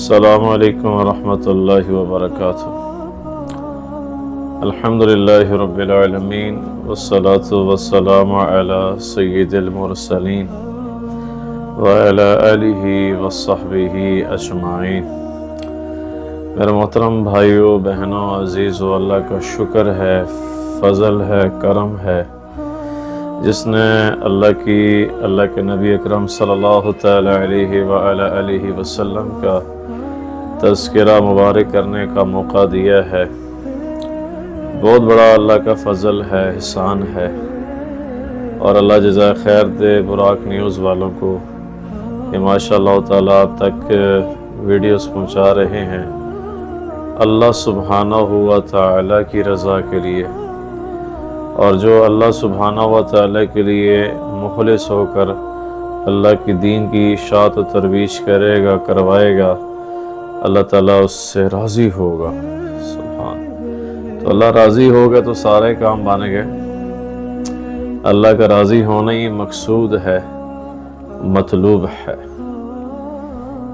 السلام علیکم ورحمۃ اللہ وبرکاتہ۔ الحمدللہ رب العالمین والصلاة والسلام علی سید المرسلین وعلی آلہ وصحبہ اجمعین۔ میرے محترم بھائیوں بہنوں عزیزو، اللہ کا شکر ہے، فضل ہے، کرم ہے، جس نے اللہ کے نبی اکرم صلی اللہ تعالی علیہ وآلہ آلہ وسلم کا تذکرہ مبارک کرنے کا موقع دیا ہے۔ بہت بڑا اللہ کا فضل ہے، احسان ہے، اور اللہ جزائے خیر دے براک نیوز والوں کو کہ ماشاءاللہ تعالیٰ آپ تک ویڈیوز پہنچا رہے ہیں اللہ سبحانہ و تعالیٰ کی رضا کے لیے۔ اور جو اللہ سبحانہ و تعالیٰ کے لیے مخلص ہو کر اللہ کی دین کی اشاعت و ترویج کرے گا، کروائے گا، اللہ تعالیٰ اس سے راضی ہوگا۔ سبحان، تو اللہ راضی ہوگا تو سارے کام بن گئے۔ اللہ کا راضی ہونا ہی مقصود ہے، مطلوب ہے۔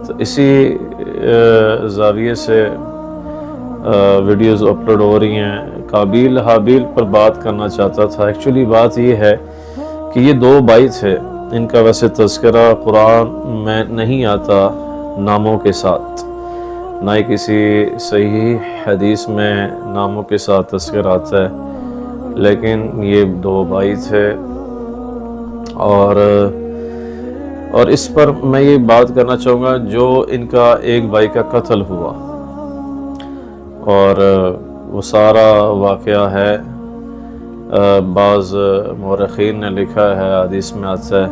تو اسی زاویے سے ویڈیوز اپلوڈ ہو رہی ہیں۔ قابیل حابیل پر بات کرنا چاہتا تھا۔ ایکچولی بات یہ ہے کہ یہ دو بھائی تھے، ان کا ویسے تذکرہ قرآن میں نہیں آتا ناموں کے ساتھ، نہ ہی کسی صحیح حدیث میں ناموں کے ساتھ تذکرہ آتا ہے، لیکن یہ دو بھائی تھے۔ اور اس پر میں یہ بات کرنا چاہوں گا، جو ان کا ایک بھائی کا قتل ہوا، اور وہ سارا واقعہ ہے، بعض مورخین نے لکھا ہے، حدیث میں آتا ہے،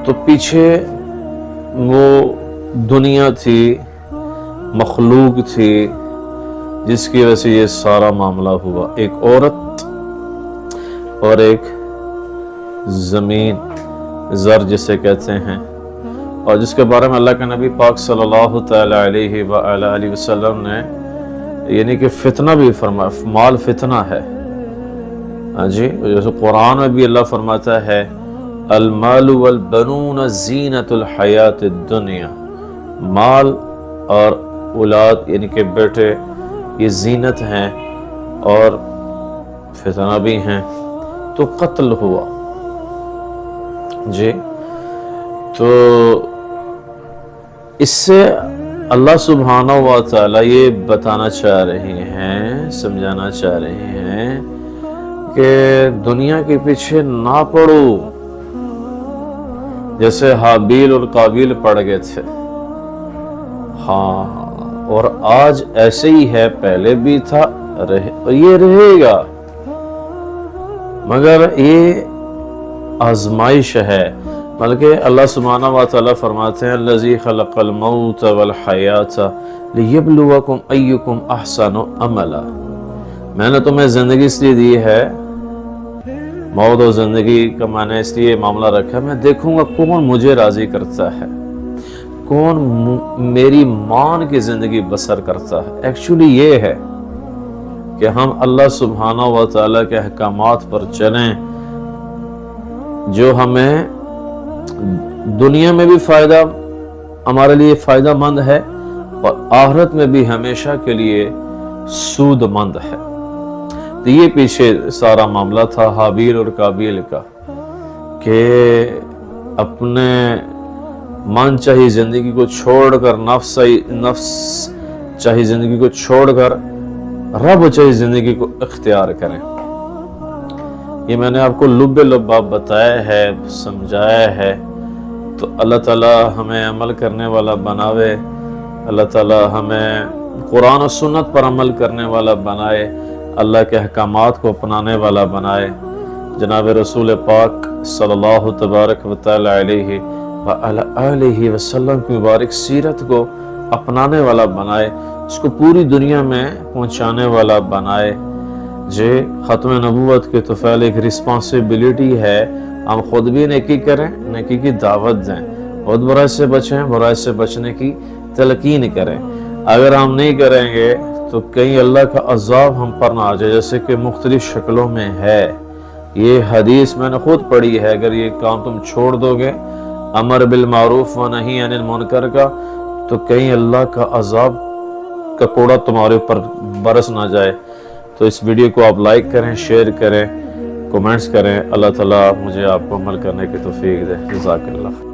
تو پیچھے وہ دنیا تھی، مخلوق تھی، جس کی وجہ سے یہ سارا معاملہ ہوا۔ ایک عورت اور ایک زمین، زر جسے کہتے ہیں، اور جس کے بارے میں اللہ کے نبی پاک صلی اللہ تعالی علیہ وآلہ وسلم نے یعنی کہ فتنہ بھی فرمایا، مال فتنہ ہے۔ ہاں جی، جیسے قرآن میں بھی اللہ فرماتا ہے المال والبنون زینت الحیات الدنیا، مال اور اولاد یعنی کہ بیٹے یہ زینت ہیں اور فتنہ بھی ہیں۔ تو قتل ہوا جی، تو اس سے اللہ سبحانہ و تعالیٰ یہ بتانا چاہ رہے ہیں، سمجھانا چاہ رہے ہیں کہ دنیا کے پیچھے نہ پڑو، جیسے حابیل اور قابیل پڑ گئے تھے۔ ہاں، اور آج ایسے ہی ہے، پہلے بھی تھا، یہ رہے گا، مگر یہ آزمائش ہے۔ بلکہ اللہ سبحانہ و تعالیٰ فرماتے ہیں الذی خلق الموت والحیات لیبلوکم ایکم احسن عملا، میں نے تمہیں زندگی اس لیے دی ہے، موت و زندگی کا میں نے اس لیے معاملہ رکھا، میں دیکھوں گا کون مجھے راضی کرتا ہے، کون میری مان کی زندگی بسر کرتا ہے۔ ایکچولی یہ ہے کہ ہم اللہ سبحانہ و تعالیٰ کے احکامات پر چلیں، جو ہمیں دنیا میں بھی فائدہ، ہمارے لیے فائدہ مند ہے، اور آخرت میں بھی ہمیشہ کے لیے سود مند ہے۔ تو یہ پیچھے سارا معاملہ تھا حابیل اور قابیل کا، کہ اپنے من چاہی زندگی کو چھوڑ کر، نفس چاہی زندگی کو چھوڑ کر رب چاہی زندگی کو اختیار کریں۔ یہ میں نے آپ کو لب لباب بتایا ہے، سمجھایا ہے۔ تو اللہ تعالیٰ ہمیں عمل کرنے والا بناوے، اللہ تعالیٰ ہمیں قرآن و سنت پر عمل کرنے والا بنائے، اللہ کے احکامات کو اپنانے والا بنائے، جناب رسول پاک صلی اللہ تبارک و تعالی علیہ وآلہ وسلم کی مبارک سیرت کو اپنانے والا بنائے، اس کو پوری دنیا میں پہنچانے والا بنائے۔ جی، ختم نبوت کے تو پہلے ایک رسپانسبلٹی ہے، ہم خود بھی نیکی کریں، نیکی کی دعوت دیں، خود برائی سے بچیں، برائی سے بچنے کی تلقین کریں۔ اگر ہم نہیں کریں گے تو کہیں اللہ کا عذاب ہم پر نہ آ جائے، جیسے کہ مختلف شکلوں میں ہے۔ یہ حدیث میں نے خود پڑھی ہے، اگر یہ کام تم چھوڑ دو گے، امر بالمعروف و نہی عن المنکر کا، تو کہیں اللہ کا عذاب کا کوڑا تمہارے اوپر برس نہ جائے۔ تو اس ویڈیو کو آپ لائک کریں، شیئر کریں، کومنٹس کریں۔ اللہ تعالیٰ مجھے آپ کو عمل کرنے کی توفیق دے۔ جزاک اللہ۔